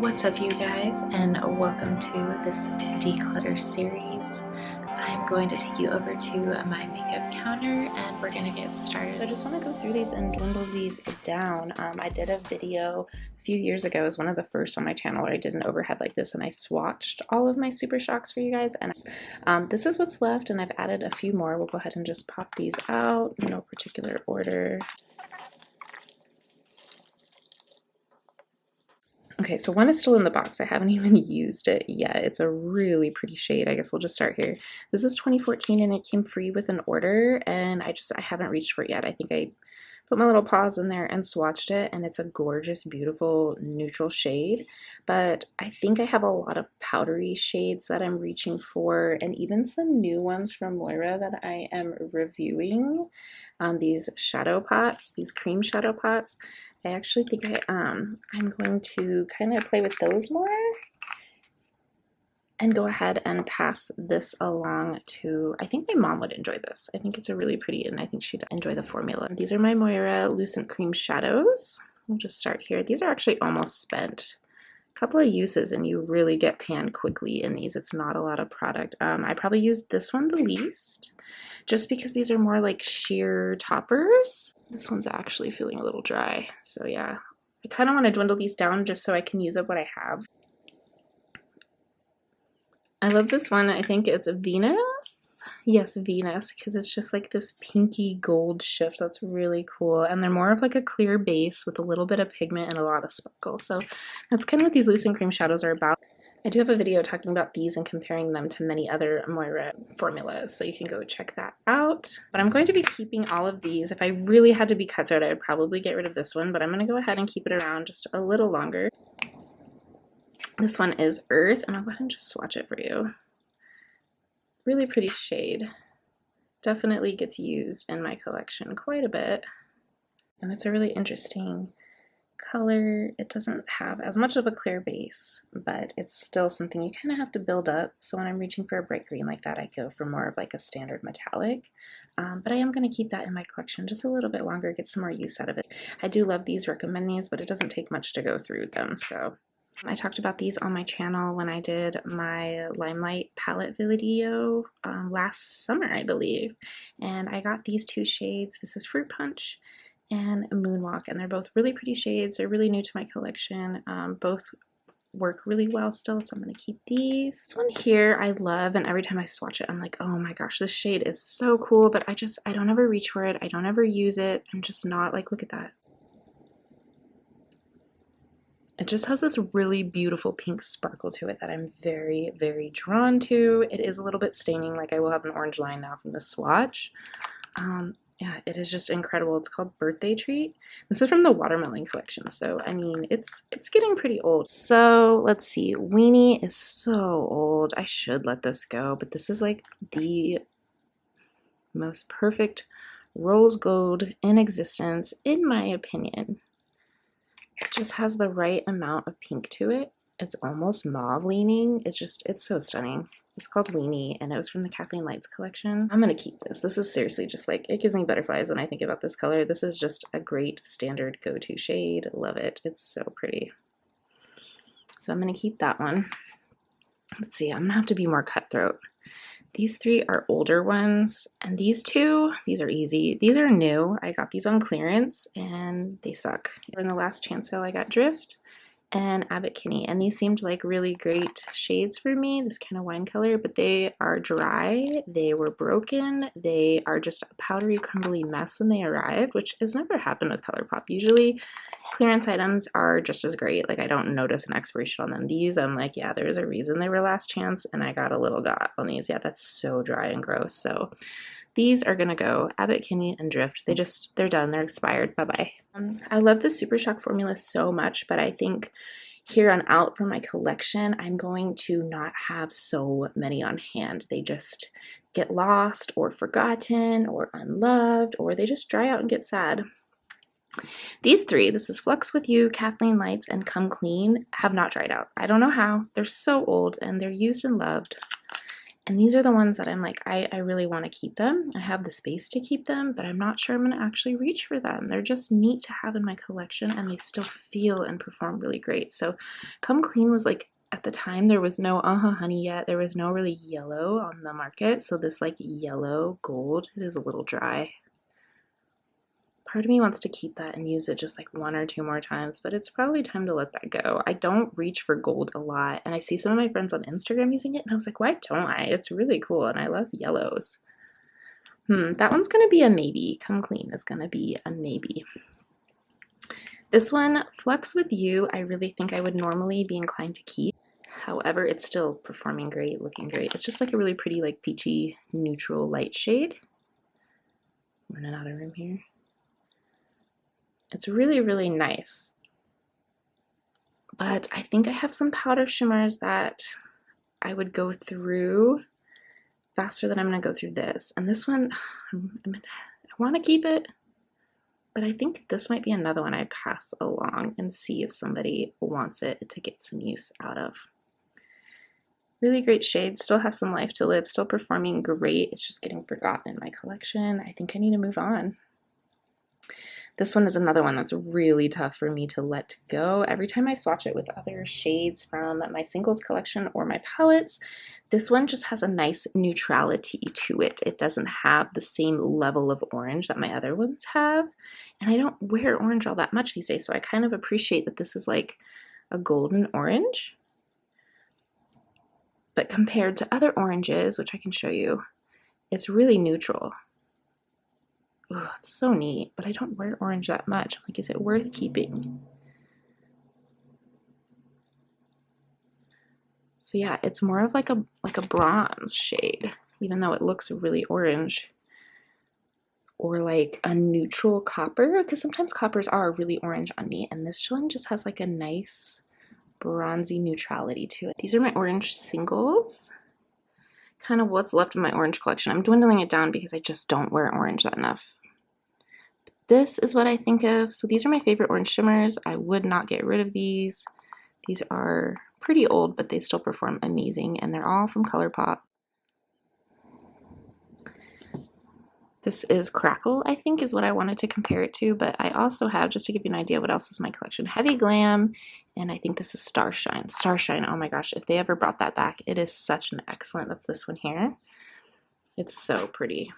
What's up, you guys, and welcome to this declutter series. I'm going to take you over to my makeup counter and we're going to get started. So I just want to go through these and dwindle these down. I did a video a few years ago. It was one of the first on my channel where I did an overhead like this and I swatched all of my Super Shocks for you guys. And this is what's left, and I've added a few more. We'll go ahead and just pop these out in no particular order. Okay, so one is still in the box. I haven't even used it yet. It's a really pretty shade. I guess we'll just start here. This is 2014 and it came free with an order, and I haven't reached for it yet. I think I put my little paws in there and swatched it, and it's a gorgeous, beautiful neutral shade. But I think I have a lot of powdery shades that I'm reaching for, and even some new ones from Moira that I am reviewing. These shadow pots, these cream shadow pots. I actually think I'm going to kind of play with those more and go ahead and pass this along to, I think my mom would enjoy this. I think it's a really pretty, and I think she'd enjoy the formula. These are my Moira Lucent Cream shadows. We'll just start here. These are actually almost spent. A couple of uses and you really get panned quickly in these. It's not a lot of product. I probably used this one the least, just because these are more like sheer toppers. This one's actually feeling a little dry, so yeah. I kind of want to dwindle these down just so I can use up what I have. I love this one. I think it's Venus. Yes, Venus, because it's just like this pinky gold shift that's really cool, and they're more of like a clear base with a little bit of pigment and a lot of sparkle. So that's kind of what these Lucent Cream shadows are about. I do have a video talking about these and comparing them to many other Moira formulas, so you can go check that out. But I'm going to be keeping all of these. If I really had to be cutthroat, I would probably get rid of this one, but I'm going to go ahead and keep it around just a little longer. This one is Earth, and I'll go ahead and just swatch it for you. Really pretty shade. Definitely gets used in my collection quite a bit. And it's a really interesting color. It doesn't have as much of a clear base, but it's still something you kind of have to build up. So when I'm reaching for a bright green like that, I go for more of like a standard metallic. But I am going to keep that in my collection just a little bit longer, get some more use out of it. I do love these, recommend these, but it doesn't take much to go through them. So I talked about these on my channel when I did my Limelight palette video last summer, I believe. And I got these two shades. This is Fruit Punch and Moonwalk, and they're both really pretty shades. They're really new to my collection. Both work really well still, so I'm going to keep these. This one here I love, and every time I swatch it, I'm like, oh my gosh, this shade is so cool, but I don't ever reach for it. I don't ever use it. I'm just not like, look at that. It just has this really beautiful pink sparkle to it that I'm very, very drawn to. It is a little bit staining, like I will have an orange line now from the swatch. Yeah, it is just incredible. It's called Birthday Treat. This is from the Watermelon collection, so I mean, it's getting pretty old. So let's see, Weenie is so old. I should let this go, but this is like the most perfect rose gold in existence, in my opinion. It just has the right amount of pink to it. It's almost mauve leaning. It's so stunning. It's called Weenie, and it was from the Kathleen Lights collection. I'm gonna keep this. This is seriously just like, it gives me butterflies when I think about this color. This is just a great standard go-to shade. Love it. It's so pretty. So I'm gonna keep that one. Let's see, I'm gonna have to be more cutthroat. These three are older ones, and these two, these are easy. These are new. I got these on clearance, and they suck. In the last chance sale, I got Drift and Abbott Kinney, and these seemed like really great shades for me, this kind of wine color, but they are dry, they were broken, they are just a powdery, crumbly mess when they arrived, which has never happened with Colourpop. Usually clearance items are just as great. Like, I don't notice an expiration on them. These, I'm like, yeah, there's a reason they were last chance, and I got a little got on these. Yeah, that's so dry and gross. So these are gonna go Abbott Kinney and Drift. They're done, they're expired, bye-bye. I love the Supershock formula so much, but I think here on out from my collection, I'm going to not have so many on hand. They just get lost or forgotten or unloved, or they just dry out and get sad. These three, this is Flux With You, Kathleen Lights, and Come Clean, have not dried out. I don't know how. They're so old, and they're used and loved. And these are the ones that I'm like, I really want to keep them. I have the space to keep them, but I'm not sure I'm going to actually reach for them. They're just neat to have in my collection, and they still feel and perform really great. So Come Clean was like, at the time, there was no Honey yet. There was no really yellow on the market. So this like yellow gold, it is a little dry. Part of me wants to keep that and use it just like 1 or 2 more times, but it's probably time to let that go. I don't reach for gold a lot, and I see some of my friends on Instagram using it, and I was like, why don't I? It's really cool, and I love yellows. That one's gonna be a maybe. Come Clean is gonna be a maybe. This one, Flux With You, I really think I would normally be inclined to keep. However, it's still performing great, looking great. It's just like a really pretty, like peachy, neutral light shade. I'm running out of room here. It's really, really nice. But I think I have some powder shimmers that I would go through faster than I'm going to go through this. And this one, I want to keep it, but I think this might be another one I pass along and see if somebody wants it to get some use out of. Really great shade, still has some life to live, still performing great. It's just getting forgotten in my collection. I think I need to move on. This one is another one that's really tough for me to let go. Every time I swatch it with other shades from my singles collection or my palettes, this one just has a nice neutrality to it. It doesn't have the same level of orange that my other ones have. And I don't wear orange all that much these days, so I kind of appreciate that this is like a golden orange. But compared to other oranges, which I can show you, it's really neutral. Oh, it's so neat, but I don't wear orange that much. Like, is it worth keeping? So yeah, it's more of like a bronze shade, even though it looks really orange. Or like a neutral copper, because sometimes coppers are really orange on me, and this one just has like a nice bronzy neutrality to it. These are my orange singles. Kind of what's left of my orange collection. I'm dwindling it down because I just don't wear orange that enough. This is what I think of. So these are my favorite orange shimmers. I would not get rid of these. These are pretty old, but they still perform amazing, and they're all from Colourpop. This is Crackle, I think, is what I wanted to compare it to, but I also have, just to give you an idea what else is in my collection, Heavy Glam, and I think this is Starshine. Starshine, oh my gosh, if they ever brought that back, it is such an excellent, that's this one here. It's so pretty.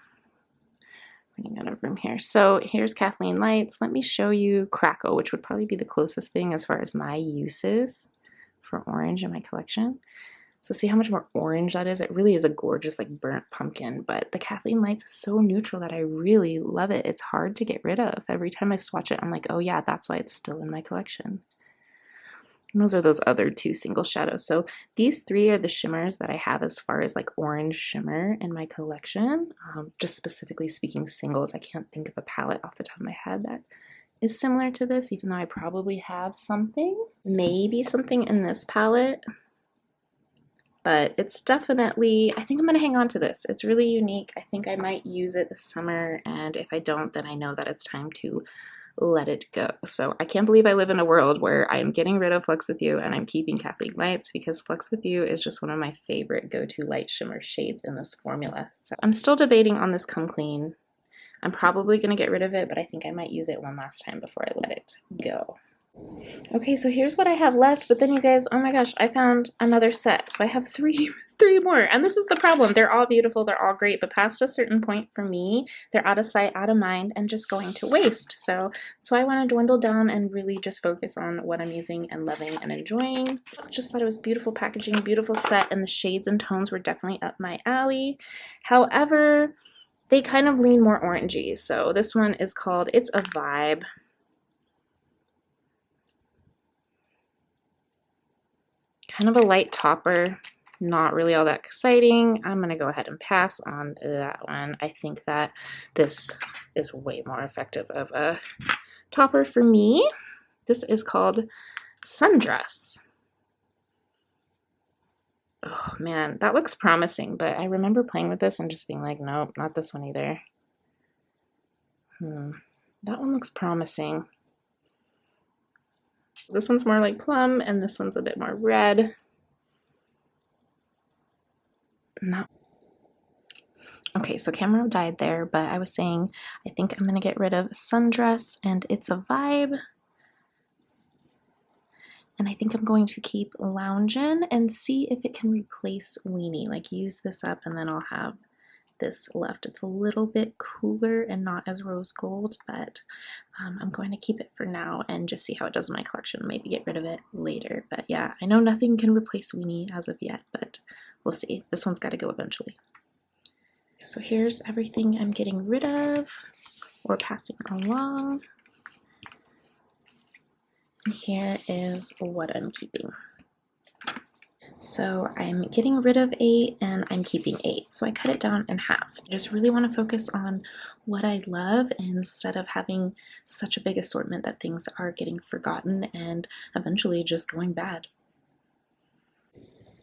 Running out of room here. So here's Kathleen Lights. Let me show you Crackle, which would probably be the closest thing as far as my uses for orange in my collection. So see how much more orange that is? It really is a gorgeous like burnt pumpkin, but the Kathleen Lights is so neutral that I really love it. It's hard to get rid of. Every time I swatch it, I'm like, oh yeah, that's why it's still in my collection. And those are those other 2 single shadows. So these 3 are the shimmers that I have as far as like orange shimmer in my collection. Just specifically speaking singles, I can't think of a palette off the top of my head that is similar to this, even though I probably have something. Maybe something in this palette. But it's definitely, I think I'm going to hang on to this. It's really unique. I think I might use it this summer, and if I don't, then I know that it's time to let it go. So I can't believe I live in a world where I am getting rid of Flux With You and I'm keeping Kathleen Lights, because Flux With You is just one of my favorite go-to light shimmer shades in this formula. So I'm still debating on this Come Clean. I'm probably going to get rid of it, but I think I might use it one last time before I let it go. Okay, so here's what I have left, but then you guys, oh my gosh, I found another set. So I have three more, and this is the problem. They're all beautiful, they're all great, but past a certain point for me, they're out of sight, out of mind, and just going to waste. So I want to dwindle down and really just focus on what I'm using and loving and enjoying. Just thought it was beautiful packaging, beautiful set, and the shades and tones were definitely up my alley. However, they kind of lean more orangey. So this one is called It's a Vibe. Kind of a light topper, not really all that exciting. I'm going to go ahead and pass on that one. I think that this is way more effective of a topper for me. This is called Sundress. Oh man, that looks promising, but I remember playing with this and just being like, nope, not this one either. That one looks promising. This one's more like plum, and this one's a bit more red. not. Okay, so camera died there, but I was saying I think I'm gonna get rid of Sundress and It's a Vibe. And I think I'm going to keep Loungin' and see if it can replace Weenie. Like use this up and then I'll have this left. It's a little bit cooler and not as rose gold, but I'm going to keep it for now and just see how it does in my collection. Maybe get rid of it later. But yeah, I know nothing can replace Weenie as of yet, but we'll see. This one's got to go eventually. So here's everything I'm getting rid of or passing along. And here is what I'm keeping. So I'm getting rid of 8 and I'm keeping 8. So I cut it down in half. I just really want to focus on what I love instead of having such a big assortment that things are getting forgotten and eventually just going bad.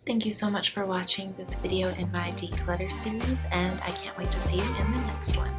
Thank you so much for watching this video in my Declutter series, and I can't wait to see you in the next one.